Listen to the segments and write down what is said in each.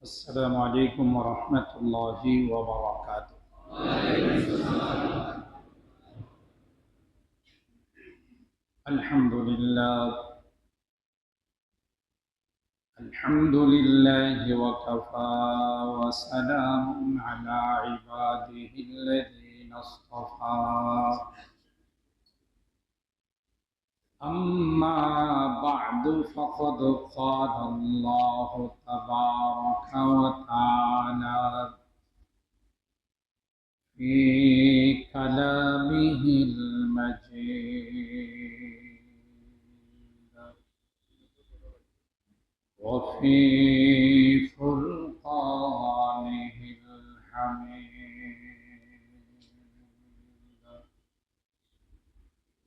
السلام عليكم ورحمة الله وبركاته. الحمد لله وكفى وسلام على عباده الذين اصطفى. أما بعد فقد قال الله تبارك وتعالى في كلامه المجيد وفي فرقانه الحميد.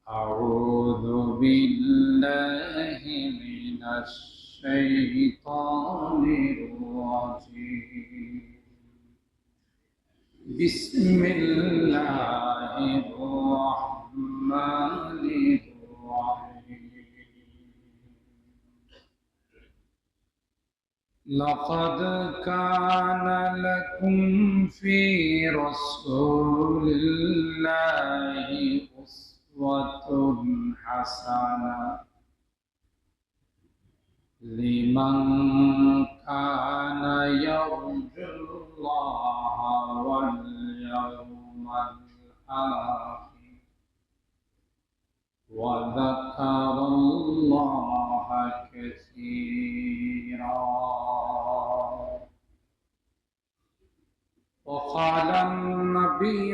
أعوذ بالله من الشيطان الرجيم. بسم الله الرحمن الرحيم. لقد كان لكم في رسول الله أسوة حسنة لمن كان يرجو الله واليوم الآخر وذكر الله كثيرا. وقال النبي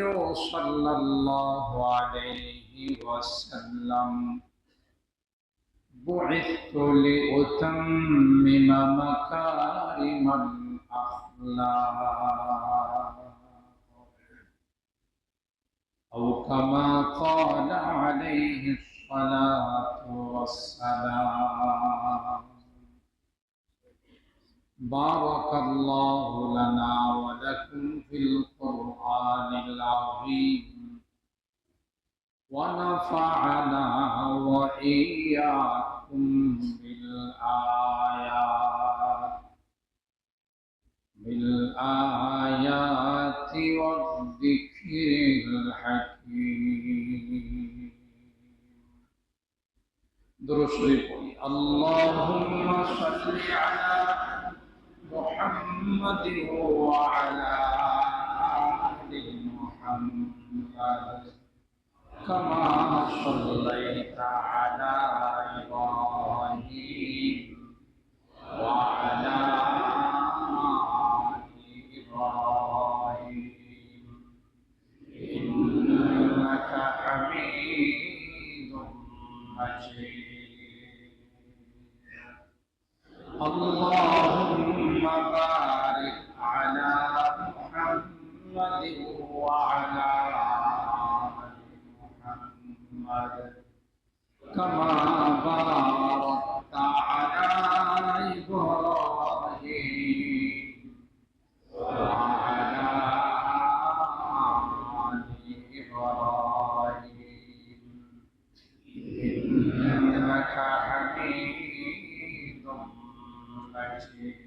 صلى الله عليه وسلم: بعثت لأتمم مكارم الأخلاق، أو كما قال عليه الصلاة والسلام. بارك الله لنا ولكم في القرآن العظيم، ونفعنا وإياكم بالآيات والذكر الحكيم. درود شريف اللهم صل على محمد وعلى آل محمد كما صليت على إبراهيم وعلى آل إبراهيم إنك حميد مجيد. اللهم بارك على محمد وعلى كما باركت على إبراهيم وعلى آل إبراهيم إنك حميد مجيد.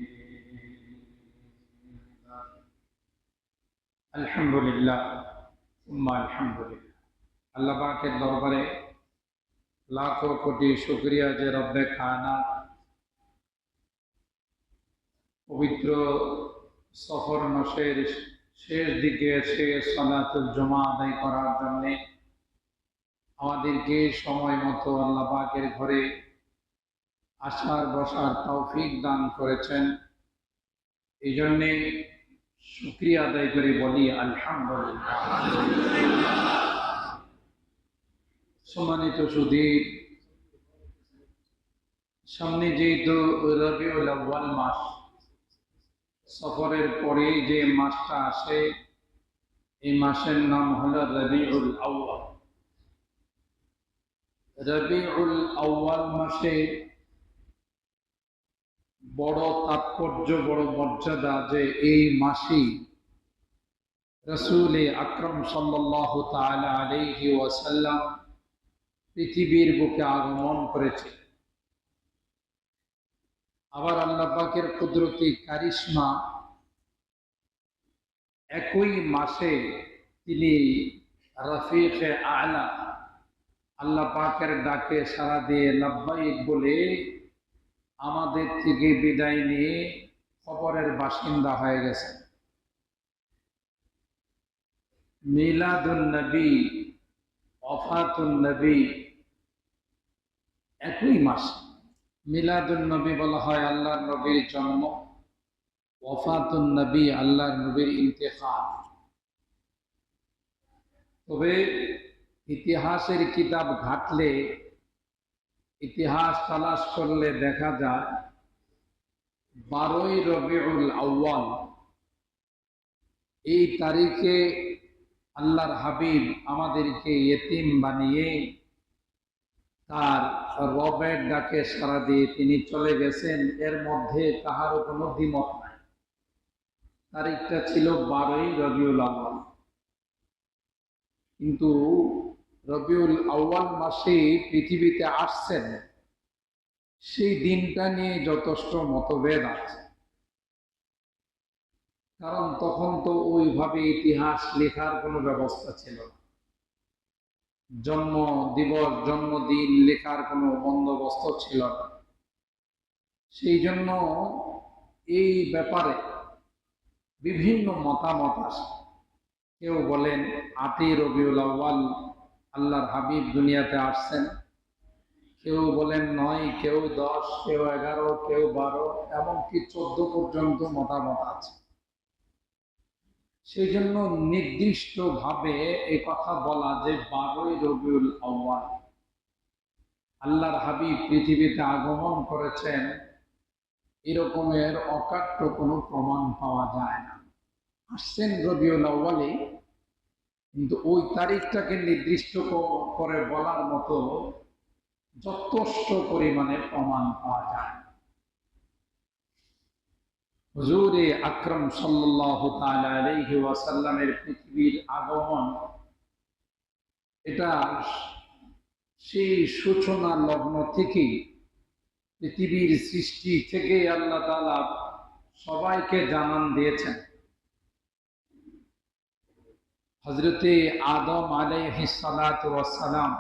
الحمد لله ثم الحمد لله। আল্লাহ পাকের দরবারে লাখো কোটি শুকরিয়া যে রব্বে কায়নাত পবিত্র সফর মাসের শেষ দিকে এসে সালাতুল জুমা আদায় করার জন্য আমাদেরকে সময় মতো আল্লাহ পাকের ঘরে আসার বসার তৌফিক দান করেছেন। এই জন্যে শুকরিয়া আদায় করে বলি আলহামদুলিল্লাহ। সম্মানিত সুধীর, সামনে যেহেতু রবিউল আউয়াল মাস, সফরের পরে যে মাসটা আসে এই মাসের নাম হলো রবিউল আউয়াল। রবিউল আউয়াল মাসে বড় তাৎপর্য, বড় মর্যাদা যে এই মাসেই রাসূল আকরাম সাল্লাল্লাহু তাআলা আলাইহি ওয়াসাল্লাম পৃথিবীর বুকে আগমন করেছে। আবার আল্লাহ পাকের কুদরতি কারিশমা, একই মাসে তিনি রফিকে আলা আল্লাহ পাকের ডাকে সাড়া দিয়ে লাব্বাইক বলে আমাদের থেকে বিদায় নিয়ে কবরের বাসিন্দা হয়ে গেছে। মিলাদুন নবী, ওফাতুন নবী একই মাস। মিলাদুন নবী বলা হয় আল্লাহর নবীর জন্ম, ওফাতুন নবী আল্লাহর নবীর ইন্তেকাল। তবে ইতিহাসের কিতাব ঘাটলে, ইতিহাস তালাশ করলে দেখা যায় 12ই রবিউল আউয়াল এই তারিখে আল্লাহর হাবিব আমাদেরকে ইতিম বানিয়ে তার রবের ডাকে সাড়া দিয়ে তিনি চলে গেছেন। এর মধ্যে কাহারও কোনো দ্বিমত নাই। তারিখটা ছিল 12ই রবিউল আউয়াল। কিন্তু রবিউল আউয়াল মাসে পৃথিবীতে আসছেন, সেই দিনটা নিয়ে যথেষ্ট মতভেদ আছে। কারণ তখন তো ওইভাবে ইতিহাস লেখার কোনো ব্যবস্থা ছিল না। জন্ম দিবস, জন্মদিন লেখার কোনো বন্দোবস্ত ছিল না। সেই জন্য এই ব্যাপারে বিভিন্ন মতামত আছে। কেউ বলেন 8ই রবিউল আউয়াল আল্লাহর হাবিব দুনিয়াতে আসছেন, কেউ বলেন 9, কেউ 10, কেউ 11, কেউ 12, এমনকি 14 পর্যন্ত মতামত আছে। সেই জন্য নির্দিষ্টভাবে এই কথা বলা যে 12ই রবিউল আউয়াল আল্লাহর হাবিব পৃথিবীতে আগমন করেছেন, এরকমের অকাট্য কোনো প্রমাণ পাওয়া যায় না। আসছেন রবিউল আউয়ালে, কিন্তু ওই তারিখটাকে নির্দিষ্ট করে বলার মতো যথেষ্ট পরিমাণে প্রমাণ পাওয়া যায় না। হুজুরে আকরাম সাল্লাল্লাহু তাআলা আলাইহি ওয়াসাল্লামের পৃথিবীর আগমন, এটা সেই সূচনা লগ্ন থেকেই, পৃথিবীর সৃষ্টি থেকে আল্লাহ তাআলা সবাইকে জানান দিয়েছেন। হযরতে আদম আলাইহিস সালাতু ওয়াস সালাম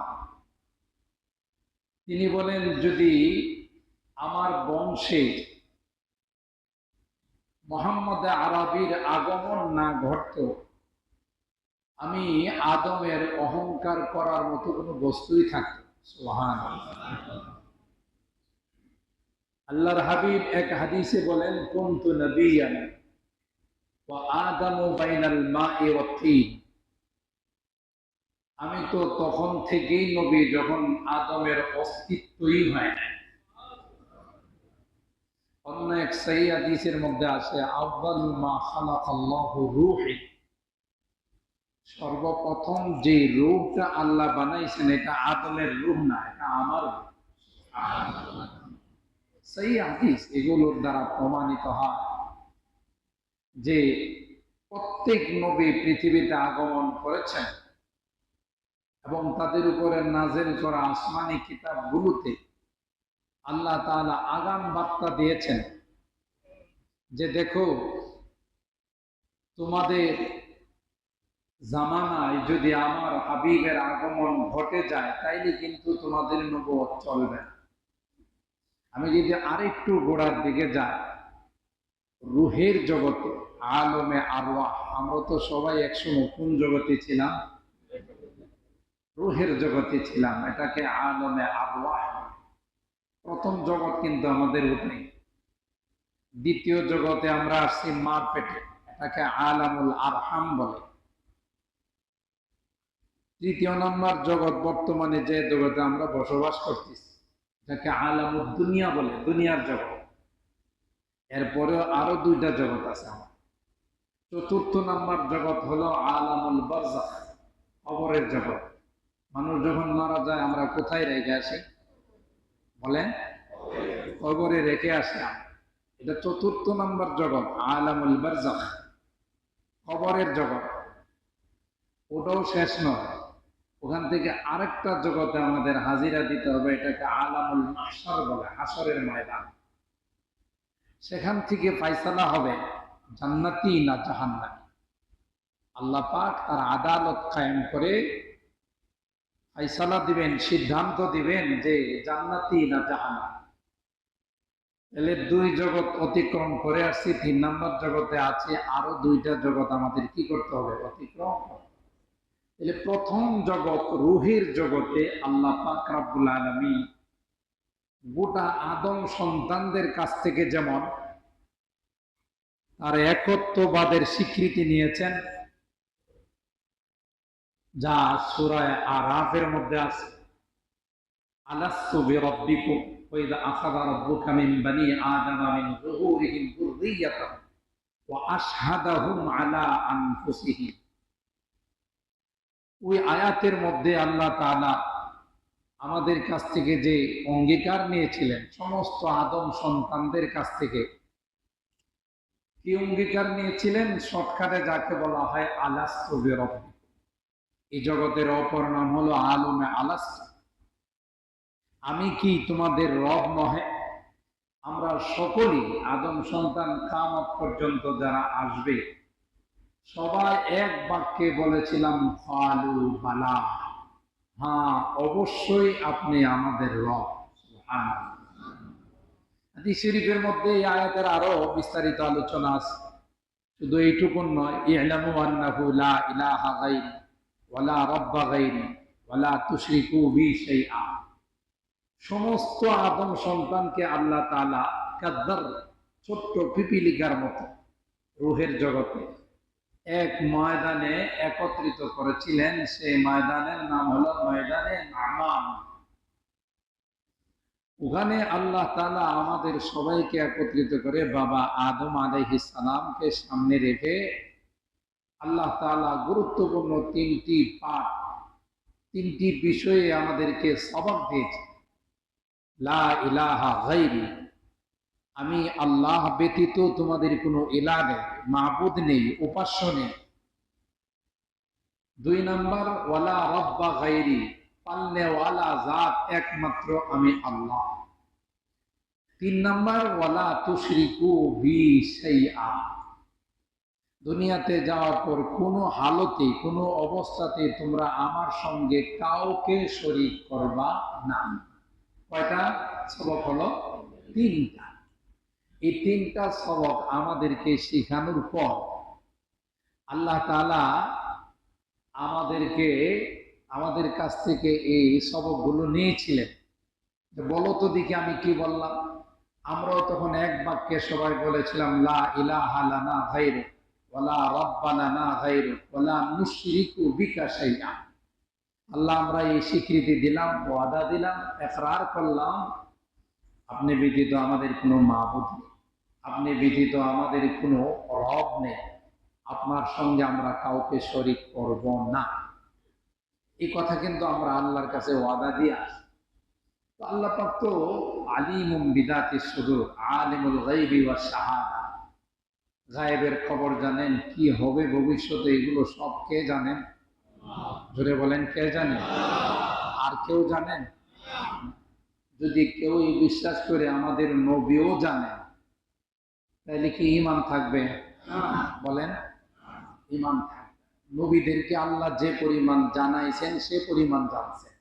তিনি বলেন, যদি আমার বংশে মুহাম্মদ আরবির আগমন না ঘটত, আমি আদমের অহংকার করার মতো কোনো বস্তুই থাকত। সুবহানাল্লাহ। আল্লাহর হাবিব এক হাদিসে বলেন, কুনতু নবিয়ান ওয়া আদামু বাইনাল মাই ওয়াত তিন। আমি তো তখন থেকেই নবী যখন আদমের অস্তিত্বই হয় না। অন্য এক সহিহ হাদিসের মধ্যে আছে, আউয়ালু মা খালাকাল্লাহু রূহি, সর্বপ্রথম যে রূহটা আল্লাহ বানাইছেন এটা আদমের রূহ না, এটা আমার রূহ। সহিহ হাদিস এগুলোর দ্বারা প্রমাণিত হয় যে প্রত্যেক নবী পৃথিবীতে আগমন করেছেন এবং তাদের উপরে নাযিল করা আসমানি কিতাবগুলোতে আল্লাহ তাআলা আগাম বার্তা দিয়েছেন যে দেখো, তোমাদের জামানায় যদি আমার হাবিবের আগমন ঘটে যায় তাইলে কিন্তু তোমাদের নবুয়ত চলবে না। আমি যদি আরেকটু গোড়ার দিকে যাই, রুহের জগতে, আলমে আরওয়াহ, আমরা তো সবাই একসময় কোন জগতে ছিলাম? রুহের জগতে ছিলাম। এটাকে আলমে আরওয়াহ। প্রথম জগৎ কিন্তু আমাদের উঠে। দ্বিতীয় জগতে আমরা আসছি মার পেটে, এটাকে আলামুল আরহাম বলে। তৃতীয় নম্বর জগৎ বর্তমানে যে জগতে আমরা বসবাস করতেছি, এটাকে আলামুল দুনিয়া বলে, দুনিয়ার জগৎ। এরপরেও আরো 2টা জগৎ আছে আমার। চতুর্থ নম্বর জগৎ হলো আলামুল বারজাখ, কবরের জগৎ। মানুষ যখন মারা যায় আমরা কোথায় রেখে আসি? বলেন, কবরে রেখে আসি। এটা চতুর্থ নম্বর জগৎ, আলামুল বারজাখ, কবরের জগৎ। ওটাও শেষ নয়, ওখান থেকে আরেকটা জগতে আমাদের হাজিরা দিতে হবে, এটাকে আলামুল মাহশার বলে, হাসরের ময়দান। সেখান থেকে ফায়সালা হবে জান্নাতি না জাহান্নামী। আল্লাহ পাক তার আদালত কায়েম করে ফায়সালা দিবেন, সিদ্ধান্ত দিবেন যে জান্নাতি না জাহান্নামী। তাহলে দুই জগৎ অতিক্রম করে আসছি, 3 নম্বর জগতে আছে আরো 2টা জগৎ আমাদের কি করতে হবে? অতিক্রম। তাহলে প্রথম জগৎ রুহের জগতে আল্লাহ পাক রব্বুল আলামিন গোটা আদম সন্তানদের কাছ থেকে যেমন তার একত্ববাদের স্বীকৃতি নিয়েছেন, যা সূরা আরাফের মধ্যে আছে, আলাস্তু বিরাব্বিকুম ওয়া ইযা আখাযা রাব্বুকা মিন বানি আদামা মিন যুহুরিহিম যুররিয়্যাতাহুম ওয়া আশহাদাহুম আলা আনফুসিহিম। ওই আয়াতের মধ্যে আল্লাহ তাআলা আমাদের কাছ থেকে যে অঙ্গীকার নিয়েছিলেন, সমস্ত আদম সন্তানদের কাছ থেকে কি অঙ্গীকার নিয়েছিলেন? শর্টকাটে যাকে বলা হয় আলাস্তু বিরাব্বিকুম। এই জগতের অপর নাম হলো আলমে আলাস্তু, আমি কি তোমাদের রব নহে? আমরা সকলেই আদম সন্তান কিয়ামত পর্যন্ত যারা আসবে সবাই এক বাক্যে বলেছিলাম ক্বালু বালা, হ্যাঁ অবশ্যই আপনি আমাদের রব। সুবহানাল্লাহ। হাদিস শরীফের মধ্যে এই আয়াতের আরো বিস্তারিত আলোচনা আছে, শুধু এইটুকুন নয়, ই'লামু আন্নাহু লা ইলাহা গায়রি ওয়া লা রাব্বা গায়রি ওয়া লা তুশরিকু বি শাইআ। সমস্ত আদম সন্তানকে আল্লাহ তাআলা কাদ্দার ছোট্ট পিপিলিকার মতো রূহের জগতে এক ময়দানে একত্রিত করেছিলেন। সেই ময়দানের নাম হলো ময়দানে নামান। ওখানে আল্লাহ তাআলা আমাদের সবাইকে একত্রিত করে বাবা আদম আলাইহিস সালামকে সামনে রেখে আল্লাহ তাআলা গুরুত্বপূর্ণ 3টি পাঠ, 3টি বিষয়ে আমাদেরকে সবক দিয়েছে। লা ইলাহা গায়রি, আমি আল্লাহ ব্যতীত তোমাদের কোনো ইলাহ নেই, মাবুদ নেই, উপাস্য নেই। 2 নাম্বার ওয়ালা রাব্বা গায়রি, পালনেওয়ালা জাত একমাত্র আমি আল্লাহ। 3 নাম্বার ওয়ালা তুশরিকু বি শাইআ, দুনিয়াতে যাওয়ার পর কোনো হালতে কোনো অবস্থাতে তোমরা আমার সঙ্গে কাউকে শরীক করবা না। কয়টা সবক হলো? 3টা। এই 3টা সবক আমাদেরকে শেখানোর পর আল্লাহ তাআলা আমাদের কাছ থেকে এই সবকগুলো নিয়েছিলেন। বলো তো দেখি আমি কি বললাম? আমরাও তখন এক বাক্যে সবাই বলেছিলাম লা ইলাহা লানা গায়রু ওয়া লা রাব্বা লানা গায়রু ওয়া লা নুশরিকু বিকা শাইআ। আল্লাহ, আমরা এই স্বীকৃতি দিলাম, ওয়াদা দিলাম, ইকরার করলাম, আপনি ব্যতীত আমাদের কোনো মাবুদ নেই, আপনি ব্যতীত আমাদের কোনো রব নেই, আপনার সঙ্গে আমরা কাউকে শরীক করব না। এই কথা কিন্তু আমরা আল্লাহর কাছে ওয়াদা দিয়ে আসি। তো আল্লাহ পাক তো আলিমুম বিদাতিস সুদূর, আলিমুল গায়বি ওয়াশ শাহাদা, গায়েবের খবর জানেন, কি হবে ভবিষ্যতে এগুলো সব কে জানেন? জোরে বলেন, কে জানেন? আর কেউ জানেন? যদি কেউ বিশ্বাস করে আমাদের নবীও জানেন, তাহলে কি ঈমান থাকবে? বলেন, ঈমান থাকবে। নবীদেরকে আল্লাহ যে পরিমাণ জানাইছেন সে পরিমাণ জানছেন।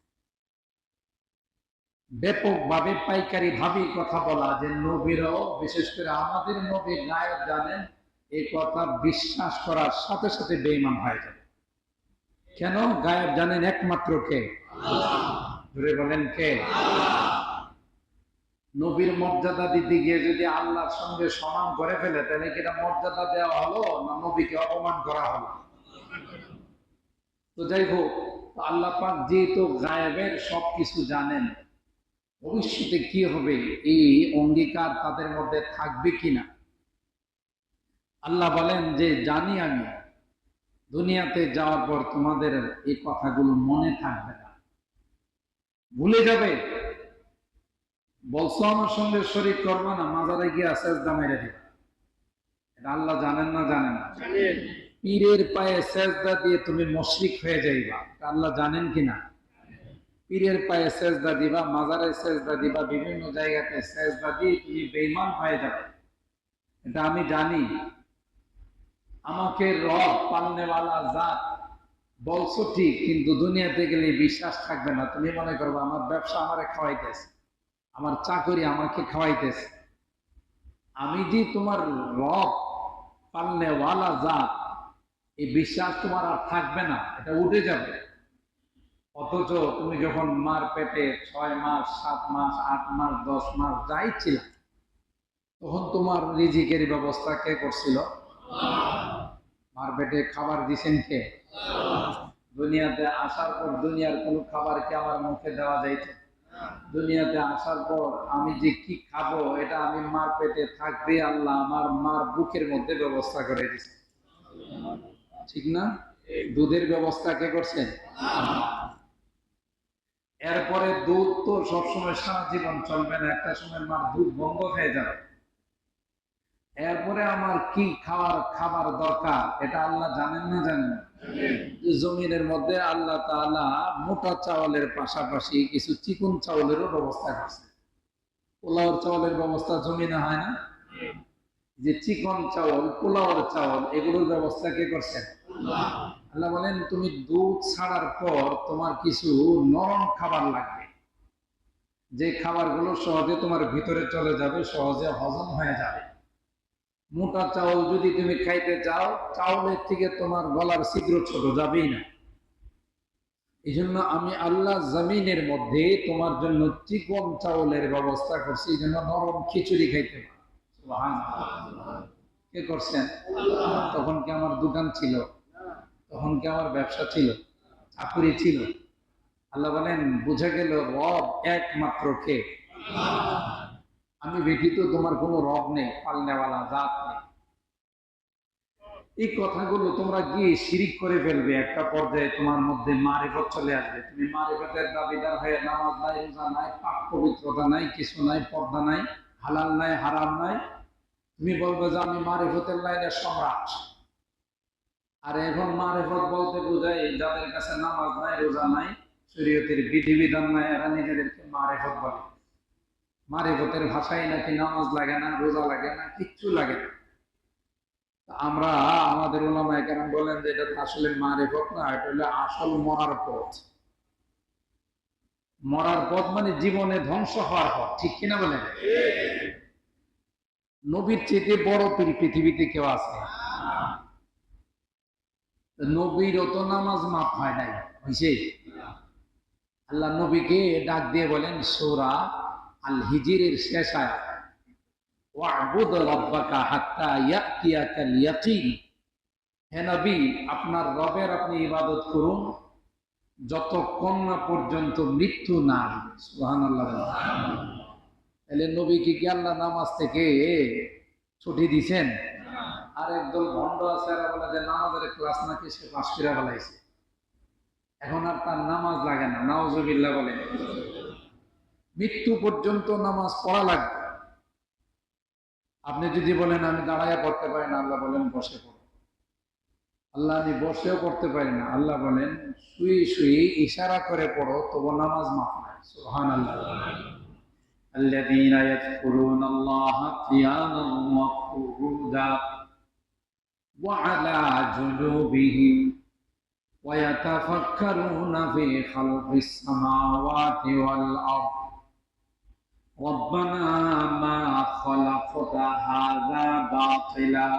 ব্যাপকভাবে পাইকারি ভাবে কথা বলা যে নবীরাও, বিশেষ করে আমাদের নবী গায়েব জানেন, এই কথা বিশ্বাস করার সাথে সাথে বেঈমান হয়ে যাবে। কেন? গায়েব জানেন একমাত্র কে? আল্লাহ। ধরে বলেন, কে? নবীর মর্যাদা দিতে গিয়ে যদি আল্লাহর সঙ্গে সমান করে ফেলে, তাহলে কি এটা মর্যাদা দেওয়া হলো না নবীকে অপমান করা হলো? তো যাই হোক, আল্লাহ পাক যেহেতু গায়েবের সবকিছু জানেন, ভবিষ্যতে কি হবে এই অঙ্গীকার তাদের মধ্যে থাকবে কিনা। আল্লাহ বলেন যে জানি আমি, দুনিয়াতে যাওয়ার পর তোমাদের এই কথাগুলো মনে থাকবে না, ভুলে যাবে। বলছো আমার সঙ্গে শরীক করবা না, মাজারে গিয়ে সেজদা মেরে দিবে। এটা আল্লাহ জানেন না জানেন না? পীরের পায়ে সেজদা দিয়ে তুমি মুশরিক হয়ে যাইবা, আল্লাহ জানেন কিনা? পীরের পায়ে সেজদা দিবা, মাজারে সেজদা দিবা, বিভিন্ন জায়গাতে সেজদা দিয়ে তুমি বেঈমান হয়ে যাবে। এটা আমি জানি। আমাকে রব পালনেওয়ালা জাত বলছো ঠিক, কিন্তু দুনিয়াতে গেলে বিশ্বাস থাকবে না। তুমি মনে করবে আমার ব্যবসা আমারে খাওয়াইতেছে, আমার চাকরি আমাকে খাওয়াইতেছে। আমি যে তোমার রব পালনেওয়ালা জাত, এই বিশ্বাস তোমার আর থাকবে না, এটা উঠে যাবে। অথচ তুমি যখন মার পেটে 6 মাস, 7 মাস, 8 মাস, 10 মাস যাই ছিল, তখন তোমার রিজিকের ব্যবস্থা কে করছিল? মার পেটে খাবার দিছেন কে? দুনিয়াতে আসার পর দুনিয়ার কোনো খাবার কি আমার মুখে দেওয়া যাইত? দুনিয়াতে আসার পর আমি যে কি খাবো, এটা আমি মার পেটে থাকবে আল্লাহ আমার মার বুকের মধ্যে ব্যবস্থা করে দিছে, ঠিক না? দুধের ব্যবস্থা কে করছেন? এরপরে দুধ তো সবসময় সারা জীবন চলবে না, একটা সময় মার দুধ বন্ধ হয়ে যাবে। এরপরে আমার কি খাবার দরকার, এটা আল্লাহ জানেন না জানেন? জমিনের মধ্যে আল্লাহ তাআলা মোটা চাউলের পাশাপাশি কিছু চিকন চাউলেরও ব্যবস্থা করছে। পোলাওর চাউলের ব্যবস্থা জমিনে হয় না? যে চিকন চাউল, পোলাওর চাউল, এগুলোর ব্যবস্থা কে করছেন? আল্লাহ বলেন তুমি দুধ ছাড়ার পর তোমার কিছু নরম খাবার লাগবে, যে খাবারগুলো সহজে তোমার ভিতরে চলে যাবে, সহজে হজম হয়ে যাবে। মোটা চাউল যদি তুমি খাইতে চাও, চাউলের থেকে তোমার গলার ছিদ্র ছোট যাবেই না। এই জন্য আমি আল্লাহ জমিনের মধ্যে তোমার জন্য চিকন চাউলের ব্যবস্থা করছি, এই জন্য নরম খিচুড়ি খাইতে পারো। সুবহানাল্লাহ। কে করছেন? তখন কি আমার দোকান ছিল? তখন কি আমার ব্যবসা ছিল? চাকুরি ছিল? আল্লাহ বলেন বুঝে গেল রব একমাত্র কে? আমি ব্যতীত তোমার কোনো রব নেই, পালনেওয়ালা জাত নেই। এই কথাগুলো তোমরা গিয়ে শিরিক করে ফেলবে, একটা পর্যায়ে তোমার মধ্যে মারিফত চলে আসবে। তুমি মারিফতের দাবিদার হয়ে নামাজ নাই, রোজা নাই, পাক পবিত্রতা নাই, কিছু নাই, পর্দা নাই, হালাল নাই, হারাম নাই। তুমি বলবে যে আমি মারিফতের লাইনের সম্রাট। আর এখন মারিফত বলতে বোঝায় যাদের কাছে নামাজ নাই, রোজা নাই, শরীয়তের বিধিবিধান নাই, এরা নিজেদেরকে মারিফত বলে। মারিফতের ভাষায় নাকি নামাজ লাগে না, রোজা লাগে না, কিচ্ছু লাগে না। আমরা আমাদের ওলামায়ে কেরাম বলেন যে এটা আসলে মারিফত না, এটা হলো আসল মরার পথ। মরার পথ মানে জীবনে ধ্বংস হওয়ার পথ, ঠিক কিনা বলেন? নবীর চেয়ে বড় পৃথিবীতে কেউ আছে? নবীরও তো নামাজ মাফ হয় নাই, হয়েছে? আল্লাহ নবীকে ডাক দিয়ে বলেন সূরা আল হিজরের শেষ আয়াত, ওয়া'বুদ রাব্বাকা হাত্তা ইয়াতিয়াকাল ইয়াকিন। হে নবী, আপনার রবের আপনি ইবাদত করুন যতক্ষণ না পর্যন্ত মৃত্যু না আসবে। সুবহানাল্লাহ। তাহলে নবীকে কি আল্লাহ নামাজ থেকে ছুটি দিছেন? আর একদল ভণ্ড আছে, এরা বলে যে নামাজের ক্লাস নাকি সে পাশ করে ফেলাইছে, এখন আর তার নামাজ লাগে না। নাউজুবিল্লাহ বলেন। মৃত্যু পর্যন্ত নামাজ পড়া লাগবে। আপনি যদি বলেন আমি দাঁড়াইয়া পড়তে পারি না, আল্লাহ বলেন বসে পড়ো। আল্লাহ আমি বসেও পড়তে পারি না, আল্লাহ বলেন শুয়ে শুয়ে ইশারা করে পড়ো, তবু নামাজ মাফ নাই। সুবহানাল্লাহ। আল্লাযীনা ইয়াযকুরুনাল্লাহা কিয়ামান ওয়া কুউদা ওয়া আলা জুনুবিহিম ওয়া ইয়াতাফাক্কারুনা ফি খালকিস সামাওয়াতি ওয়াল আরদ রব্বানা মা খালাকতা হাযা বাতিলা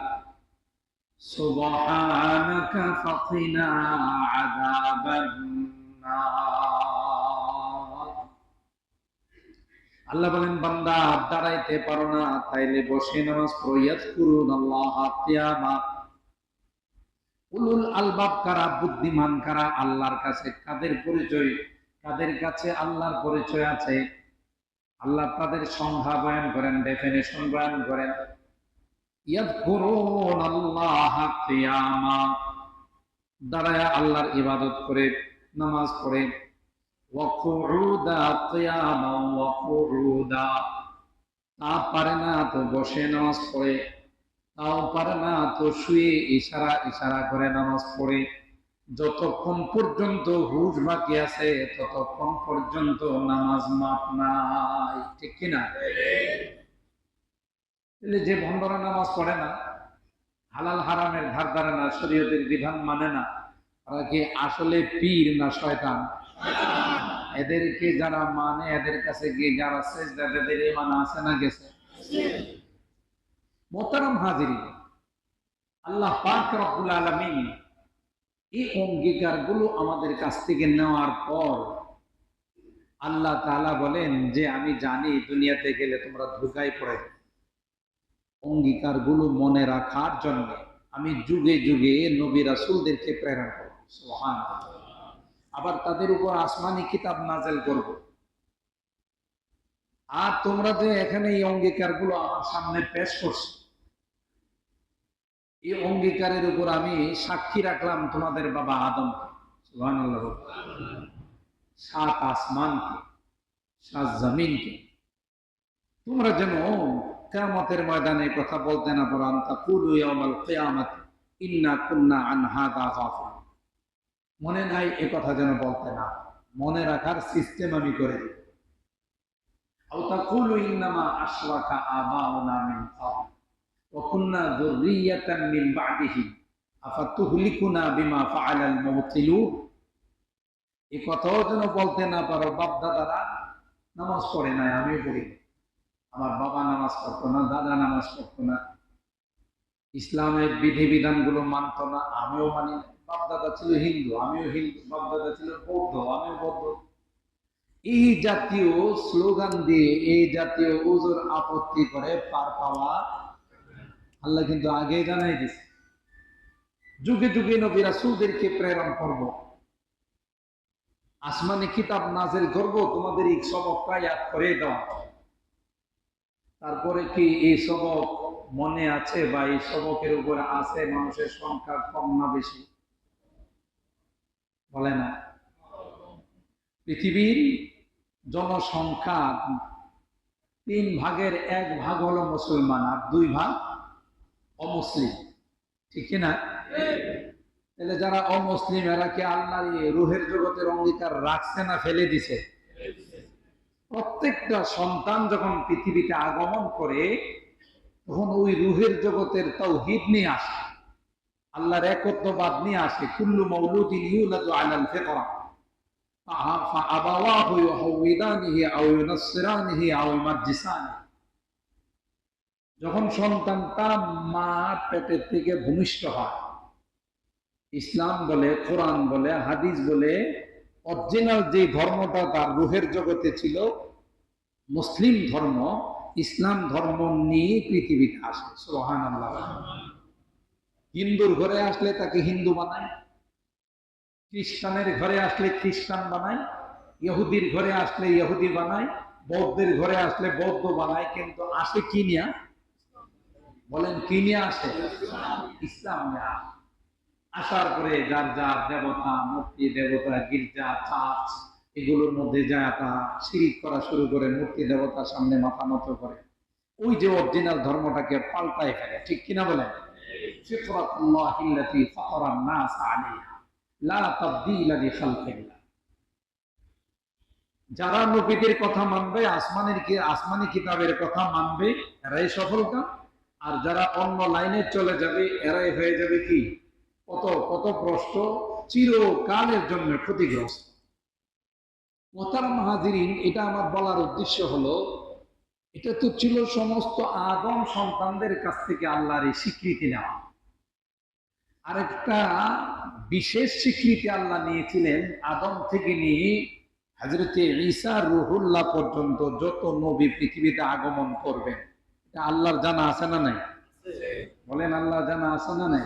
সুবহানাকা ফাকিনা আযাবান নার। আল্লাহ বলেন বান্দা দাঁড়াইতে পারো না, তাইলে বসে নামাজ পড়ো। ইয়াযকুরুনাল্লাহা কিয়ামা। উলুল আলবাব কারা? বুদ্ধিমান কারা? আল্লাহর কাছে কাদের পরিচয়, কাদের কাছে আল্লাহর পরিচয় আছে? আল্লাহ তাদের সংজ্ঞা বয়ান করেন, ডেফিনেশন বয়ান করেন। ইয়াযকুরুনাল্লাহা কিয়ামা, দাঁড়ায়া আল্লাহর ইবাদত করে, নামাজ পড়ে। ওয়া কুউদা, কিয়ামা ওয়া কুউদা, তা পারে না তো বসে নামাজ পড়ে, তাও পারে না তো শুয়ে ইশারা করে নামাজ পড়ে। যতক্ষণ পর্যন্ত হুশ বাকি আছে ততক্ষণ পর্যন্ত নামাজ মাপ নাই, ঠিক কিনা? তাহলে যে ভণ্ডরা নামাজ পড়ে না, হালাল হারামের ধার ধারে না, শরীয়তের বিধান মানে না, তারা কি আসলে পীর না শয়তান? এদেরকে যারা মানে, এদের কাছে গিয়ে যারা সেজদা দেয়, এদের ঈমান আছে না গেছে? মোহতারাম হাজিরিন, আল্লাহ পাক রব্বুল আলামিন এই অঙ্গীকারগুলো আমাদের কাছ থেকে নেওয়ার পর আল্লাহ তাআলা বলেন যে আমি জানি দুনিয়াতে গেলে তোমরা ধোঁকায় পড়ে যাবে। অঙ্গীকারগুলো মনে রাখার জন্য আমি যুগে যুগে নবী রাসূলদেরকে প্রেরণ করব, সুবহানাল্লাহ। আবার তাদের উপর আসমানি কিতাব নাযিল করব। আর তোমরা যে এখানে এই অঙ্গীকারগুলো আমার সামনে পেশ করছো, এই অঙ্গীকারের উপর আমি সাক্ষী রাখলাম তোমাদের বাবা আদমকে, সুবহানাল্লাহ, 7 আসমানকে, 7 জমিনকে। তোমরা যেন কিয়ামতের ময়দানে কথা বলতে না পারো, আন তাকুলু ইয়াউমাল কিয়ামাতি ইন্না কুন্না আন হাযা গাফিলিন। মনে নাই এ কথা যেন বলতে না, মনে রাখার সিস্টেম আমি করে দিই। আও তাকুলু ইন্নামা আশরাকা আবাউনা মিন ক্বাবল ওয়া কুন্না যুররিয়াতাম মিন বা'দিহি আফাতুহলিকুনা বিমা ফাআলাল মুবতিলুন। এই কথাও যেন বলতে না পারো, বাপ দাদারা নামাজ পড়ে নাই, আমিও পড়ি, আমার বাবা নামাজ পড়তো না, দাদা নামাজ পড়তো না, ইসলামের বিধিবিধান গুলো মানত না, আমিও মানি না। বাপ দাদা ছিল হিন্দু, আমিও হিন্দু, বাপ দাদা ছিল বৌদ্ধ, আমিও বৌদ্ধ। এই জাতীয় স্লোগান দিয়ে, এই জাতীয় ওজোর আপত্তি করে পার পাওয়া আল্লাহ কিন্তু আগে জানাই দিছে। যুগে যুগে নবী রাসূলদেরকে প্রেরণ করব, আসমানে কিতাব নাযিল করব, তোমাদের এই সবকটা ইয়াদ করে দাও। তারপরে কি এই সবক মনে আছে বা এই সবকের উপরে আছে মানুষের সংখ্যা কম না বেশি? বলে না? পৃথিবীর জনসংখ্যা 3 ভাগের 1 ভাগ হলো মুসলমান আর 2 ভাগ অমুসলিম, ঠিক না? তাহলে যারা অমুসলিম এরা কি আল্লাহর রূহের জগতের অঙ্গীকার রাখছে না ফেলে দিছে? প্রত্যেকটা সন্তান যখন পৃথিবীতে আগমন করে তখন ওই রূহের জগতের তাওহীদ নিয়ে আসে, আল্লাহর একত্ববাদ নিয়ে আসে। কুল্লু মাউলুদিন ইউলাদু আলাল ফিতরা ফাআবাওয়াহু ইউহাউইদানিহি আও ইউনাসসিরানিহি আও ইউমাজ্জিসানিহি। যখন সন্তানটা মা পেটের থেকে ভূমিষ্ঠ হয়, ইসলাম বলে, কোরআন বলে, হাদিস বলে, অরিজিনাল যে ধর্মটা তার রূহের জগতে ছিল মুসলিম ধর্ম, ইসলাম ধর্ম নিয়ে পৃথিবীতে আসে, সুবহানাল্লাহ। হিন্দুর ঘরে আসলে তাকে হিন্দু বানায়, খ্রিস্টানের ঘরে আসলে খ্রিস্টান বানায়, ইহুদির ঘরে আসলে ইহুদি বানায়, বৌদ্ধের ঘরে আসলে বৌদ্ধ বানায়। কিন্তু আসে কি নিয়া? বলেন কি নিয়ে আসে? ইসলাম নিয়ে। আসার পরে যার যার দেবতা, মূর্তি দেবতা, গির্জা, চার্চ এগুলোর মধ্যে যায় তা শিরিক করা শুরু করে, মূর্তি দেবতার সামনে মাথা নত করে, ওই যে অরিজিনাল ধর্মটাকে পাল্টায় ফেলে, ঠিক কিনা বলেন? ফিতরাতুল্লাহিল্লাতী ফাতারান নাস আলাইহা লা তাবদীলা লিখালকিল্লাহ। যারা নবীদের কথা মানবে, আসমানি কিতাবের কথা মানবে, এরাই সফলকাম। আর যারা অন্য লাইনে চলে যাবে এরাই হয়ে যাবে কি কত কত প্রশ্ন, চিরকালের জন্য ক্ষতিগ্রস্ত। মোহতারাম হাজিরিন, এটা আমার বলার উদ্দেশ্য হলো, এটা তো ছিল সমস্ত আদম সন্তানদের কাছ থেকে আল্লাহর এই স্বীকৃতি নেওয়া। আরেকটা বিশেষ স্বীকৃতি আল্লাহ নিয়েছিলেন আদম থেকে নিয়ে হযরতে ঈসা রুহুল্লাহ পর্যন্ত যত নবী পৃথিবীতে আগমন করবেন, এটা আল্লাহর জানা আছে না নাই? বলেন আল্লাহ জানা আছে না নাই?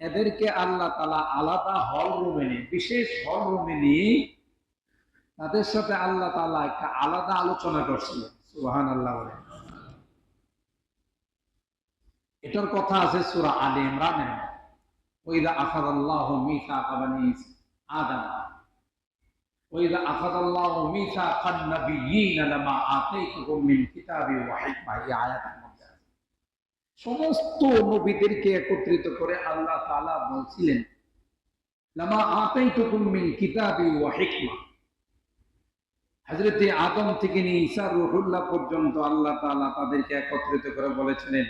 এদেরকে আল্লাহ তাআলা আলাদা হল রুমে নিয়ে, বিশেষ হল রুমে নিয়ে তাদের সাথে আল্লাহ তাআলা একটা আলাদা আলোচনা করছিলেন, সুবহানাল্লাহ। এটার কথা আছে সূরা আলে ইমরানে, ওয়াইদা আখাযাল্লাহু মিসাকা বানি আদম ওয়াইদা আখাযাল্লাহু মিসাকান নাবিয়্যিনা লামা আতাইতুকুম মিন কিতাবি ওয়া হিকমা। এই আয়াতের মধ্যে সমস্ত নবীদেরকে একত্রিত করে আল্লাহ তাআলা বলছিলেন, লামা আতাইতুকুম মিন কিতাবি ওয়া হিকমা, হযরতে আদম থেকে নিয়ে ঈসা রূহুল্লাহ পর্যন্ত আল্লাহ তাআলা তাদেরকে একত্রিত করে বলেছিলেন,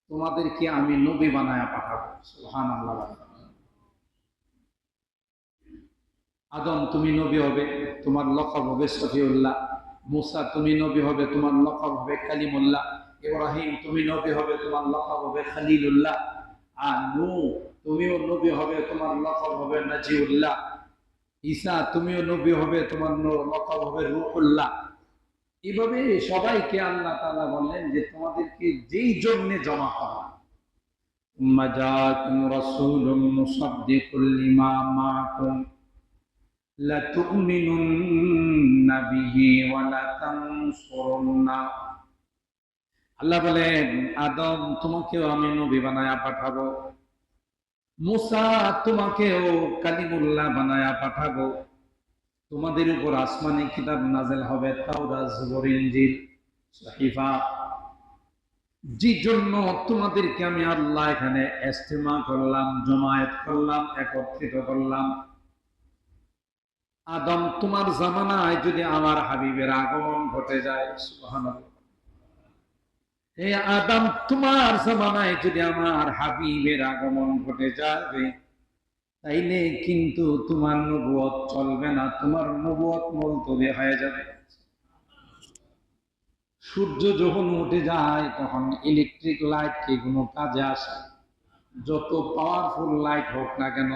তোমাদেরকে আমি নবী বানায়া পাঠাবো। সুবহানাল্লাহ। আদম তুমি নবী হবে, তোমার লকব হবে শফিউল্লাহ। মুসা তুমি নবী হবে, তোমার লকব হবে কালিমুল্লাহ। ইব্রাহিম তুমি নবী হবে, তোমার লকব হবে খলিলুল্লাহ। আর নূহ তুমিও নবী হবে, তোমার লকব হবে নাজিউল্লাহ। ঈসা তুমিও নবী হবে, তোমার লকব হবে রূহুল্লাহ। এভাবে সবাইকে আল্লাহ তাআলা বললেন যে তোমাদেরকে যেই জন্য জমা করা। সুম্মা জাআকুম রাসূলুম মুসাদ্দিকুল লিমা মাআকুম লাতুমিনুন্না বিহি ওয়া লাতানসুরুন্না। আল্লাহ বলেন, আদম তোমাকেও আমি নবী বানায়া পাঠাবো, মুসা তোমাকেও কালিমুল্লাহ বানায়া পাঠাবো। তোমাদের উপর আসমানি কিতাব নাযিল হবে, তাওরাত, জবুর, ইনজিল, সহিফা। যে জন্য তোমাদেরকে আমি আল্লাহ এখানে ইজতিমা করলাম, জমায়েত করলাম, একত্রিত করলাম। আদম তোমার জামানায় যদি আমার হাবিবের আগমন ঘটে যায়, সুবহানাল্লাহ। হে আদম তোমার জামানায় যদি আমার হাবিবের আগমন ঘটে যাবে, তাইলে কিন্তু তোমার নবুয়ত চলবে না, তোমার নবুয়ত মুলতবি হয়ে যাবে। সূর্য যখন উঠে যায় তখন ইলেকট্রিক লাইট কি কোনো কাজে আসে? যত পাওয়ারফুল লাইট হোক না কেন,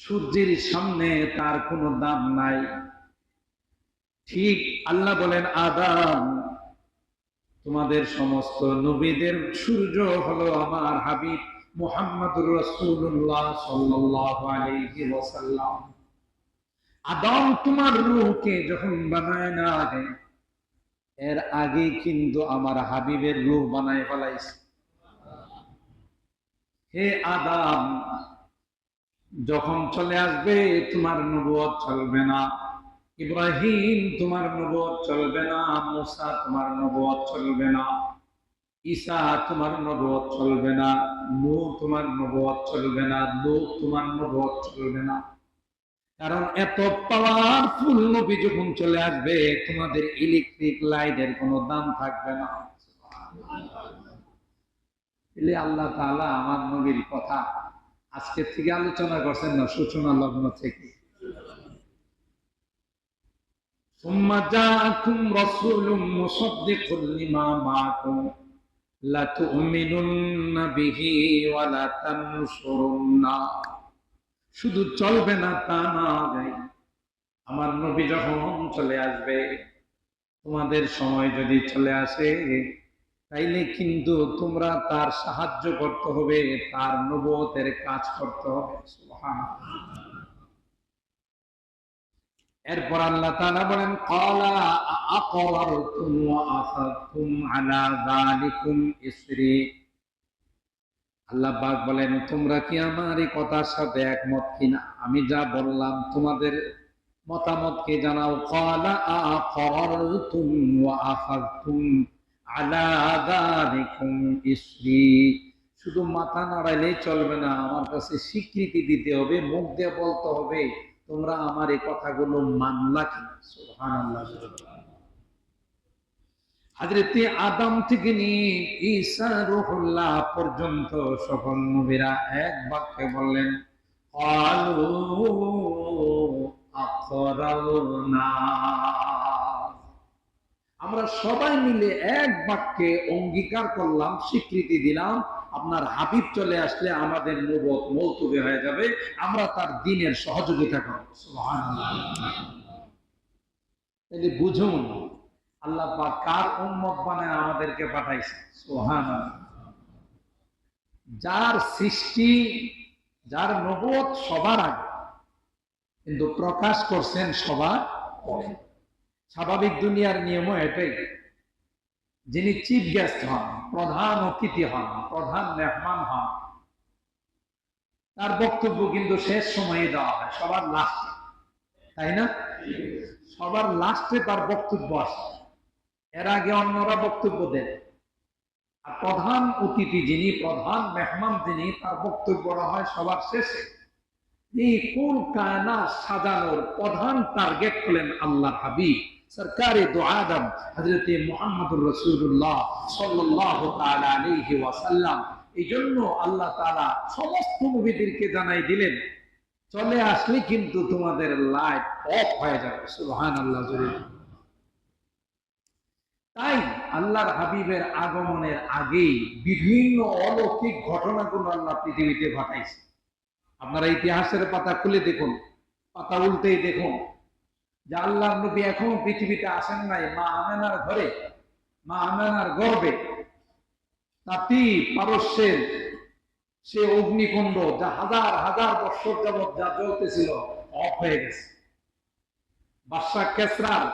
সূর্যের সামনে তার কোনো দাম নাই। ঠিক আল্লাহ বলেন, আদম তোমাদের সমস্ত নবীদের সূর্য হলো আমার হাবিব মুহাম্মদুর রাসূলুল্লাহ সাল্লাল্লাহু আলাইহি ওয়াসাল্লাম। আদম তোমার রূহকে যখন বানায় না, এর আগে কিন্তু আমার হাবিবের রূহ বানায় ফেলাইছে। হে আদম, যখন চলে আসবে তোমার নবুয়ত চলবে না। ইব্রাহিম তোমার নবুয়ত চলবে না, মুসা তোমার নবুয়ত চলবে না, ঈসা তোমার নবুয়ত চলবে না, নূহ তোমার নবুয়ত চলবে না, লূত তোমার নবুয়ত চলবে না। কারণ এত পাওয়ারফুল নবী যখন চলে আসবে, তোমাদের ইলেকট্রিক লাইটের কোনো দাম থাকবে না। আল্লাহ তাআলা আমার নবীর কথা আজকে থেকে আলোচনা করছেন না, সূচনা লগ্ন থেকে। সুম্মা জাআকুম রাসূলুম মুসাদ্দিকুল লিমা মাআকুম লাতুমিনুন্না বিহি ওয়া লাতানসুরুন্না। শুধু চলবে না তা না, আমার নবী যখন চলে আসবে, তোমাদের সময় যদি চলে আসে, তাইলে কিন্তু তোমরা তার সাহায্য করতে হবে, তার নবুয়তের কাজ করতে হবে। সুবহানাল্লাহ। এরপর আল্লাহ তাআলা বলেন, ক্বালা আ'আকরারতুম ওয়া আখাযতুম আলা যালিকুম ইসরি। আল্লাহ পাক বলেন, তোমরা কি আমার এই কথার সাথে একমত কিনা? আমি যা বললাম তোমাদের মতামতকে জানাও। ক্বালা আ'আকরারতুম ওয়া আখাযতুম আলা যালিকুম ইসরি। শুধু মাথা নাড়াইলেই চলবে না, আমার কাছে স্বীকৃতি দিতে হবে, মুখ দিয়ে বলতে হবে তোমরা আমার এই কথাগুলো মানলা কিনা। সুবহানাল্লাহ। হযরতে আদম থেকে নিয়ে ঈসা রূহুল্লাহ পর্যন্ত সকল নবীরা এক বাক্যে বললেন, ক্বালু আকরারনা। আমরা সবাই মিলে এক বাক্যে অঙ্গীকার করলাম, স্বীকৃতি দিলাম, আপনার হাবিব চলে আসলে আমাদের নবুয়ত মুলতবি হয়ে যাবে, আমরা তার দ্বীনের সহযোগিতা করব। সুবহানাল্লাহ। তাহলে বুঝুন আল্লাহ পাক কার উম্মত বানায় আমাদেরকে পাঠাইছে। সুবহানাল্লাহ। যার সৃষ্টি, যার নবুয়ত সবার আগে, কিন্তু প্রকাশ করছেন সবার পরে। স্বাভাবিক দুনিয়ার নিয়মও এটাই। যিনি চিফ গেস্ট হন, প্রধান অতিথি হন, প্রধান মেহমান হন, তার বক্তব্য কিন্তু শেষ সময়ে দেওয়া হয়, সবার লাস্টে, তাই না? সবার লাস্টে তার বক্তব্য আসে, এর আগে অন্যরা বক্তব্য দেন। আর প্রধান অতিথি যিনি, প্রধান মেহমান যিনি, তার বক্তব্যটা হয় সবার শেষে। এই কুল কায়নাত সাজানোর প্রধান টার্গেট হলেন আল্লাহর হাবিব সরকারে দো আদম হযরত মুহাম্মদুর রাসূলুল্লাহ সাল্লাল্লাহু তাআলা আলাইহি ওয়াসাল্লাম। এই জন্য আল্লাহ তাআলা সমস্ত নবীদেরকে জানাই দিলেন, চলে আসলে কিন্তু তোমাদের লাইট অফ হয়ে যাবে। সুবহানাল্লাহ। তাই আল্লাহর হাবিবের আগমনের আগেই বিভিন্ন অলৌকিক ঘটনাগুলো আল্লাহ পৃথিবীতে ঘটাইছে। আপনারা ইতিহাসের পাতা খুলে দেখুন, পাতা উল্টেই দেখুন যে আল্লাহর নবী এখনো পৃথিবীতে আসেন নাই। মা আমেনার ঘরে, মা আমেনার গর্ভে তাঁতি পারস্যের সে অগ্নিকুণ্ড যা হাজার হাজার বছর যাবৎ যা জ্বলতেছিল অফ হয়ে গেছে। বাদশা কেসরার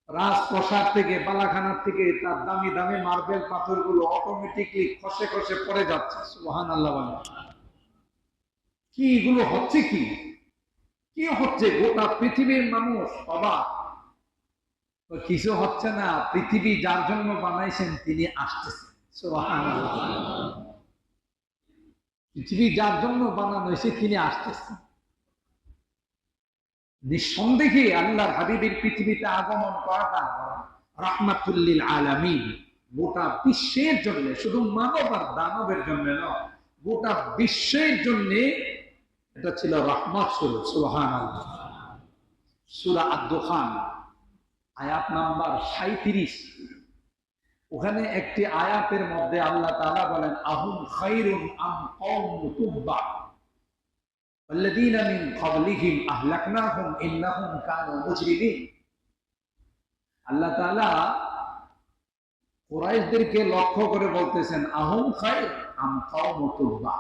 রাজপ্রসাদ থেকে, বালাখানার থেকে তার দামি দামি মার্বেল পাথরগুলো অটোমেটিকলি খসে খসে পড়ে যাচ্ছে। সুবহানাল্লাহ। কি এগুলো হচ্ছে? কি কি হচ্ছে? গোটা পৃথিবীর মানুষ অবাক। কিছু হচ্ছে না, পৃথিবী যার জন্য বানাইছেন তিনি আসতেছেন। সুবহানাল্লাহ। পৃথিবী যার জন্য বানানো হয়েছে তিনি আসতেছেন। নিঃসন্দেহে আল্লাহর হাবিবের পৃথিবীতে আগমন করাটা রাহমাতুল লিল আলামিন, গোটা বিশ্বের জন্য, শুধু মানব আর দানবের জন্য নয়, গোটা বিশ্বের জন্য এটা ছিল রহমত স্বরূপ। সুবহানাল্লাহ। সূরা আদ-দুখান আয়াত নাম্বার 37, ওখানে একটি আয়াতের মধ্যে আল্লাহ তাআলা বলেন, আহুম খায়রুন আম কওমু তুব্বা والذين من قبلهم أهلكناهم إنهم كانوا مجرمين। আল্লাহ তাআলা কুরাইশদেরকে লক্ষ্য করে বলতেছেন, আহুম খায়র আম কওমু তুব্বা,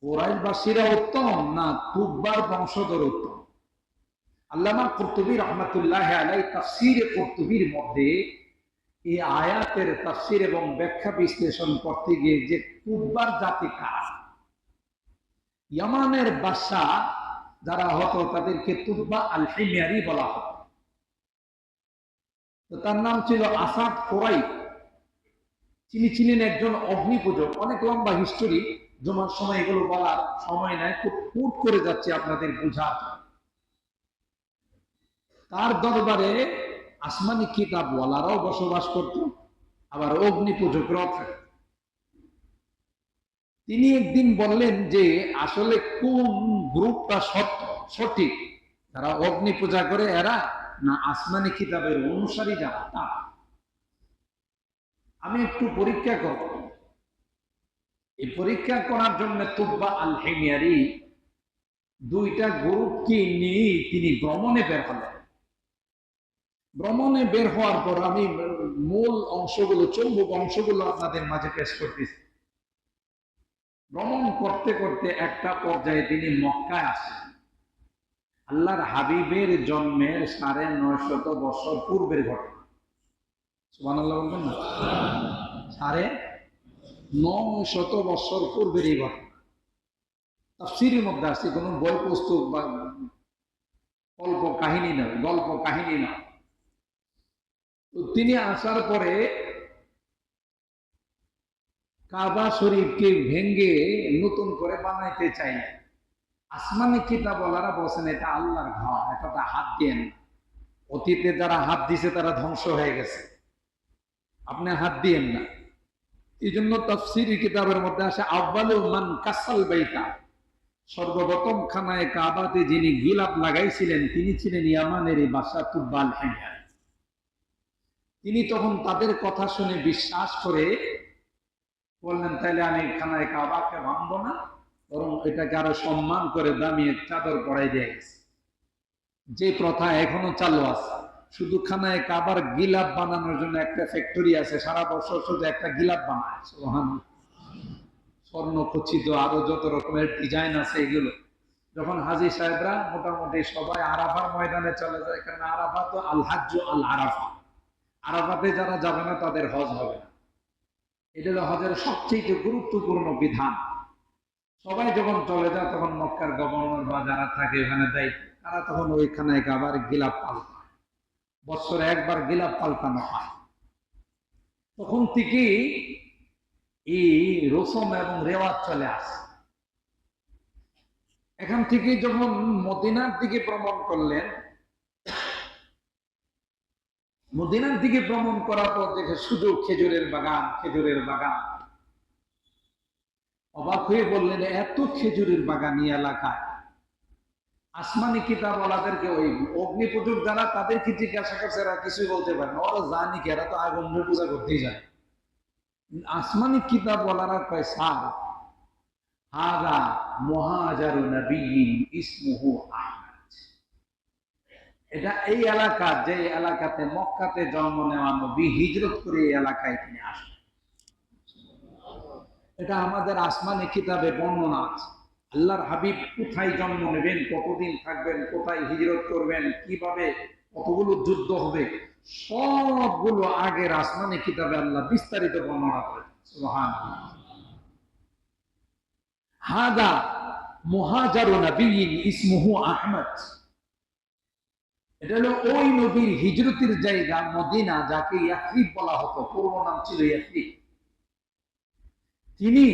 কুরাইশবাসীরা উত্তম না তুব্বার বংশধর উত্তম? আল্লামা কুরতুবী রাহমাতুল্লাহি আলাইহি তাফসীরে কুরতুবীর মধ্যে এই আয়াতের তাফসীর এবং ব্যাখ্যা বিশ্লেষণ করতে গিয়ে যে তুব্বার জাতি কারা, ইয়ামানের বাদশা যারা হতো তাদেরকে তুব্বা আল হিময়ারি বলা হতো। তো তার নাম ছিল আসাদ কোরাই। তিনি ছিলেন একজন অগ্নি পূজক। অনেক লম্বা হিস্টোরি, জমার সময় এগুলো বলার সময় নাই, খুব হুট করে যাচ্ছে আপনাদের বোঝার। তার দরবারে আসমানি কিতাবওয়ালারাও বসবাস করত, আবার অগ্নি পূজকরাও থাকত। তিনি একদিন বললেন যে আসলে কোন গ্রুপটা সঠিক, যারা অগ্নি পূজা করে এরা, না আসমানি কিতাবের অনুসারী যারা তারা। আমি একটু পরীক্ষা করব। এই পরীক্ষা করার জন্য তুব্বা আল হিময়ারি দুইটা গ্রুপকে নিয়ে তিনি ভ্রমণে বের হলেন। ভ্রমণে বের হওয়ার পর আমি মূল অংশগুলো, চৌম্বক অংশগুলো আপনাদের মাঝে পেশ করতেছি। ভ্রমণ করতে করতে একটা পর্যায়ে তিনি মক্কায় আসেন। আল্লাহর হাবিবের জন্মের ৯৫০ বছর পূর্বের ঘটনা। সুবহানাল্লাহ বলবেন না? ৯৫০ বছর পূর্বের এই ঘটনা। তাফসীরের মধ্যে আসছে, কোনো বই পুস্তক বা গল্প কাহিনী নয়, গল্প কাহিনী নয়। তো তিনি আসার পরে কাবা শরীফকে ভেঙ্গে নতুন করে বানাইতে চাই। আসমানি কিতাবওয়ালারা বলছেন এটা আল্লাহর ঘর, এটা হাত দিয়ে না। অতীতে যারা হাত দিছে তারা ধ্বংস হয়ে গেছে, আপনি হাত দিয়েন না। এই জন্য তাফসীরি কিতাবের মধ্যে আসে, আউয়ালু মান কাসাল বাইতা, সর্বপ্রথম খানায় কাবাতে যিনি গিলাপ লাগাইছিলেন তিনি ছিলেন ইয়ামানের বাদশা তুব্বা আল হিময়ারি। তিনি তখন তাদের কথা শুনে বিশ্বাস করে বললেন, তাইলে আমি খানায় কাবাকে ভাঙবো না, বরং এটাকে আরো সম্মান করে দামিয়ে চাদর পরাই দিয়ে গেছে। যে প্রথা এখনো চালু আছে, শুধু খানায় কাবার গিলাপ বানানোর জন্য একটা ফ্যাক্টরি আছে, সারা বছর শুধু একটা গিলাপ বানায়। সুবহানাল্লাহ। স্বর্ণ খচিত আরো যত রকমের ডিজাইন আছে এগুলো। যখন হাজী সাহেবরা মোটামুটি সবাই আরাফার ময়দানে চলে যায়, কারণ আরাফা তো আল হাজ্জ আল আরাফা, আরাফাতে যারা যাবে না তাদের হজ হবে না। এটা হলো হজের সবচেয়ে গুরুত্বপূর্ণ বিধান। সবাই যখন চলে যায় তখন মক্কার গভর্নর বা যারা থাকে ওখানে দায়িত্ব, তারা তখন ওইখানে আবার গিলাপ পাল্টায়। বছরে একবার গিলাপ পাল্টানো হয়। তখন থেকে এই রসম এবং রেওয়াজ চলে আসে। এখান থেকে যখন মদিনার দিকে ভ্রমণ করলেন, মদিনার দিকে ভ্রমণ করার পর দেখে শুধু খেজুরের বাগান, খেজুরের বাগান। অবাক হয়ে বললেন, এত খেজুরের বাগান এই এলাকায়। আসমানি কিতাবওয়ালাদেরকে, ওই অগ্নি পূজক যারা, তাদেরকে জিজ্ঞাসা করছে, এরা কিছুই বলতে পারে না, ওরা জানি কি, এরা তো আগুন পূজা করতেই যায়। আসমানি কিতাবওয়ালারা কয়, স্যার হাদা মুহাজারু নবিয়্যিন ইসমুহু আহমদ। এটা এই এলাকা, যে এলাকাতে মক্কাতে জন্ম নেওয়া নবী হিজরত করে এই এলাকায় তিনি আসেন। এটা আমাদের আসমানি কিতাবে বর্ণনা আছে। আল্লাহর হাবিব কোথায় জন্ম নেবেন, কতদিন থাকবেন, কোথায় হিজরত করবেন, কিভাবে কতগুলো যুদ্ধ হবে, সবগুলো আগের আসমানি কিতাবে আল্লাহ বিস্তারিত বর্ণনা করেন। সুবহানাল্লাহ। হাদা মুহাজারু নবিয়্যিন ইসমুহু আহমদ। এটা হলো ওই নবীর হিজরতের জায়গা মদিনা, যাকে ইয়াসরিব বলা হতো, পূর্ব নাম ছিল ইয়াসরিব। তিনি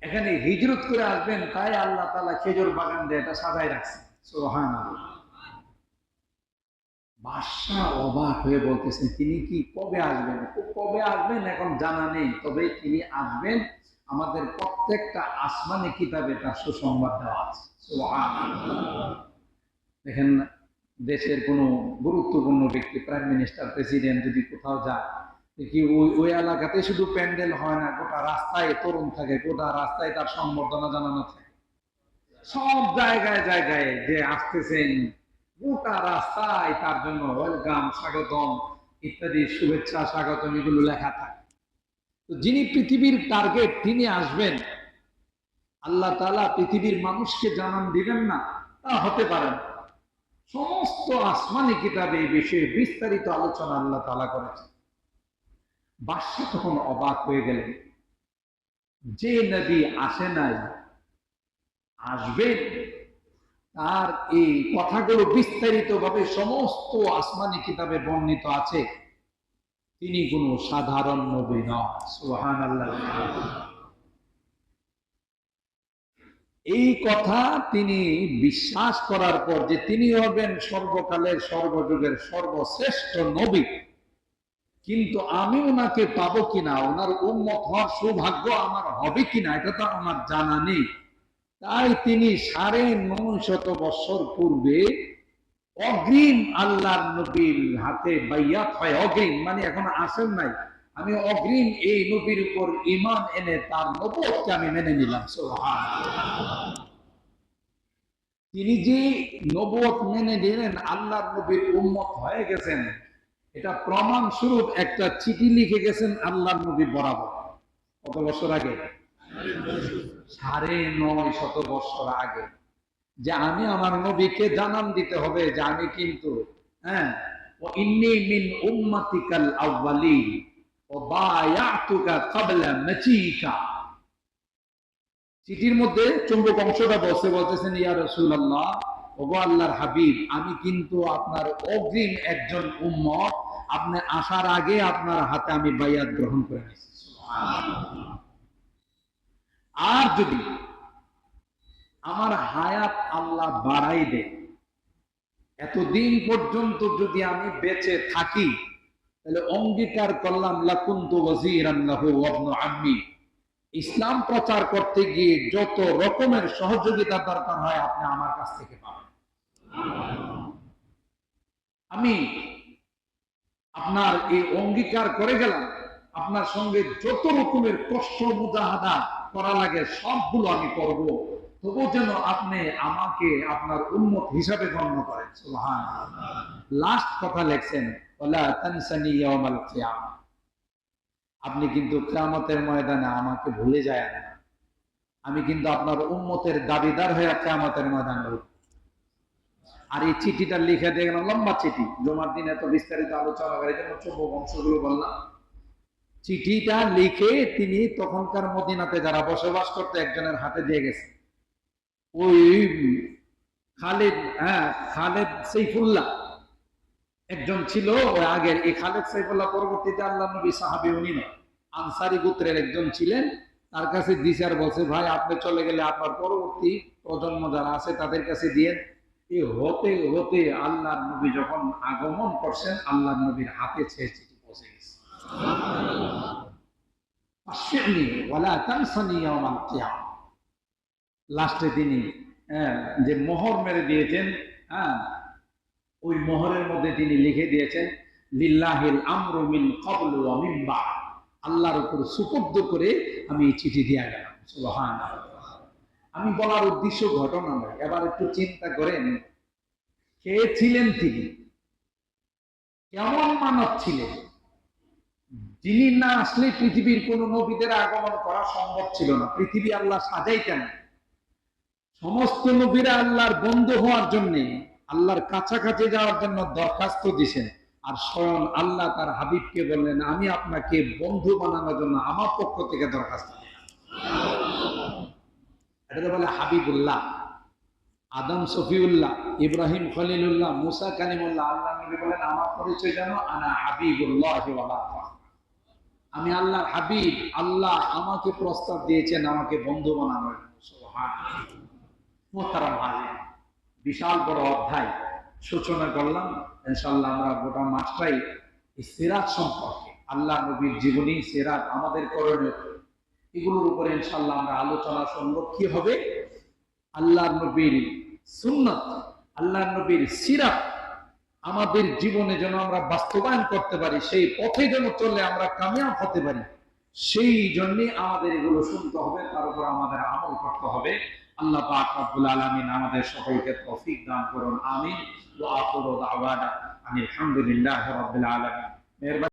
এখানে হিজরত করে আসবেন, তাই আল্লাহ তাআলা খেজুর বাগান দিয়ে এটা সাজায় রাখছেন। সুবহানাল্লাহ। বাদশা অবাক হয়ে বলতেছেন, তিনি কি কবে আসবেন? কবে আসবেন এখন জানা নেই, তবে তিনি আসবেন, আমাদের প্রত্যেকটা আসমানি কিতাবে তার সুসংবাদ দেওয়া আছে। সুবহানাল্লাহ। দেখেন, দেশের কোনো গুরুত্বপূর্ণ ব্যক্তি, প্রাইম মিনিস্টার, প্রেসিডেন্ট যদি কোথাও যায়, কি ওই এলাকাতে শুধু প্যান্ডেল হয় না, গোটা রাস্তায় তরুণ থাকে, গোটা রাস্তায় তার সম্বর্ধনা জানানো থাকে, সব জায়গায় জায়গায় যে আসতেছেন, গোটা রাস্তায় তার জন্য ওয়েলকাম, স্বাগতম ইত্যাদি, শুভেচ্ছা, স্বাগতম, এগুলো লেখা থাকে। তো যিনি পৃথিবীর টার্গেট, তিনি আসবেন, আল্লাহ তাআলা পৃথিবীর মানুষকে জানান দিবেন না, তা হতে পারে না। সমস্ত আসমানি কিতাবে এই বিষয়ে বিস্তারিত আলোচনা আল্লাহ তাআলা করেছেন। বাদশা তখন অবাক হয়ে গেলেন, যে নবী আসে নাই, আসবে, তার এই কথাগুলো বিস্তারিত ভাবে সমস্ত আসমানি কিতাবে বর্ণিত আছে, তিনি কোন সাধারণ নবী নন। সুবহানাল্লাহ। এই কথা তিনি বিশ্বাস করার পর যে তিনি হবেন সর্বকালের সর্বযুগের সর্বশ্রেষ্ঠ নবী, কিন্তু আমি ওনাকে পাবো কিনা, ওনার উম্মত হওয়ার সৌভাগ্য আমার হবে কিনা, এটা তো আমার জানা নেই। তাই তিনি ৯৫০ বছর পূর্বে অগ্রিম আল্লাহর নবীর হাতে বাইয়াত হয়। অগ্রিম মানে এখন আসেন নাই, আমি অগ্রিম এই নবীর উপর ঈমান এনে তার নবুয়তকে আমি মেনে নিলাম। সুবহানাল্লাহ। তিনি যে নবুয়ত মেনে নিলেন, আল্লাহর নবীর উম্মত হয়ে গেছেন, এটা প্রমাণ স্বরূপ একটা চিঠি লিখে গেছেন আল্লাহর নবী বরাবর। কত বছর আগে? ৯৫০ বছর আগে, যে আমি আমার নবীকে জানান দিতে হবে যে আমি কিন্তু ইন্নী মিন উম্মাতিকাল আউয়ালিন ওয়া বায়াতুকা ক্বাবলা মাজিকা। চিঠির মধ্যে চুম্বক অংশটা বলতেছেন, ইয়া রাসূলুল্লাহ, ওগো আল্লাহর হাবিব, আমি কিন্তু আপনার অগ্রিম একজন উম্মত, আপনি আসার আগে আপনার হাতে আমি বাইয়াত গ্রহণ করে নিয়েছি। সুবহানাল্লাহ। আর যদি আমার হায়াত আল্লাহ বাড়াই দেন, এতদিন পর্যন্ত যদি আমি বেঁচে থাকি, তাহলে অঙ্গীকার করলাম লাকুনতু ওয়াজিরান লাহু ওয়া ইবনু আম্মি, ইসলাম প্রচার করতে গিয়ে যত রকমের সহযোগিতা দরকার হয় আপনি আমার কাছ থেকে পাবেন। আমি আপনার এই অঙ্গীকার করে গেলাম, আপনার সঙ্গে যত রকমের কষ্ট মুজাহাদা করা লাগে সবগুলো আমি করব, তবু যেন আপনি আমাকে আপনার উম্মত হিসাবে গণ্য করেন। সুবহানাল্লাহ। লাস্ট কথা লেখছেন, ওয়ালা তানসানি ইয়াউমাল কিয়ামা, আপনি কিন্তু কিয়ামতের ময়দানে আমাকে ভুলে যায় না, আমি কিন্তু আপনার উম্মতের দাবিদার হয়ে কিয়ামতের ময়দানে উঠব। আর এই চিঠিটা লিখে দিয়ে গেলাম, লম্বা চিঠি, জমার দিন এত বিস্তারিত আলোচনা করে, যেন চৌম্বক অংশগুলো বললাম। চিঠিটা লিখে তিনি তখনকার মদিনাতে যারা বসবাস করতে একজনের হাতে দিয়ে গেছে। ওই খালিদ সাইফুল্লাহ একজন ছিল ওই আগের, এই খালিদ সাইফুল্লাহ পরবর্তীতে আল্লাহ নবী সাহাবী, উনি নয়, আনসারী গোত্রের একজন ছিলেন। তার কাছে দিছে আর বলছে, ভাই আপনি চলে গেলে আপনার পরবর্তী প্রজন্ম যারা আছে তাদের কাছে দিয়ে। এই হতে হতে আল্লাহর নবী যখন আগমন করছেন, আল্লাহর নবীর হাতে সে চিঠি পৌঁছে গেছে। লাস্টে তিনি যে মোহর মেরে দিয়েছেন, হ্যাঁ, ওই মোহরের মধ্যে তিনি লিখে দিয়েছেন, লিল্লাহিল আমরু মিন ক্বাবলু ওয়া মিন বা'দ, আল্লাহর উপর সুপুর্দ করে আমি এই চিঠি দিয়ে গেলাম। সুবহানাল্লাহ। আমি বলার উদ্দেশ্য ঘটনা নয়, এবার একটু চিন্তা করেন কে ছিলেন তিনি, কেমন মানব ছিলেন, যিনি না আসলে পৃথিবীর কোন নবীদের আগমন করা সম্ভব ছিল না। পৃথিবী আল্লাহ সাজাইতেন, সমস্ত নবীরা আল্লাহর বন্ধু হওয়ার জন্য, আল্লাহর কাছাকাছি যাওয়ার জন্য দরখাস্ত দিছেন, আর স্বয়ং আল্লাহ তার হাবিবকে বললেন, আমি আপনাকে বন্ধু বানানোর জন্য আমার পক্ষ থেকে দরখাস্ত দিলাম। এটা বলে হাবিবুল্লাহ, আদম সফিউল্লাহ, ইব্রাহিম খলিলুল্লাহ, মুসা কালিমুল্লাহ। আল্লাহ নবী বলেন, আমার পরিচয় জানো, আনা হাবিবুল্লাহ ওয়া লা ফাখর, আমি আল্লাহর হাবিব, আল্লাহ আমাকে প্রস্তাব দিয়েছেন আমাকে বন্ধু বানানোর জন্য। সুবহানাল্লাহ। মুহতারাম হাজির, বিশাল বড় অধ্যায় সূচনা করলাম। ইনশাআল্লাহ আমরা গোটা মাসটাই এই সিরাত সম্পর্কে, আল্লাহ নবীর জীবনী, সিরাত, আমাদের করণীয়, এগুলোর উপরে ইনশাআল্লাহ আমরা আলোচনা শুনব। কি হবে? আল্লাহ নবীর সুন্নাত, আল্লাহ নবীর সিরাত আমাদের জীবনে যেন আমরা বাস্তবায়ন করতে পারি, সেই পথে যেন চলে আমরা কামিয়াব হতে পারি, সেই জন্য আমাদের এগুলো শুনতে হবে, তার উপর আমাদের আমল করতে হবে। আল্লাহ পাক রব্বুল আলামিন আমাদের সকলকে তৌফিক দান করুন। আমিন। ওয়া আখিরু দাওয়ানা আলহামদুলিল্লাহি রাব্বিল আলামিন।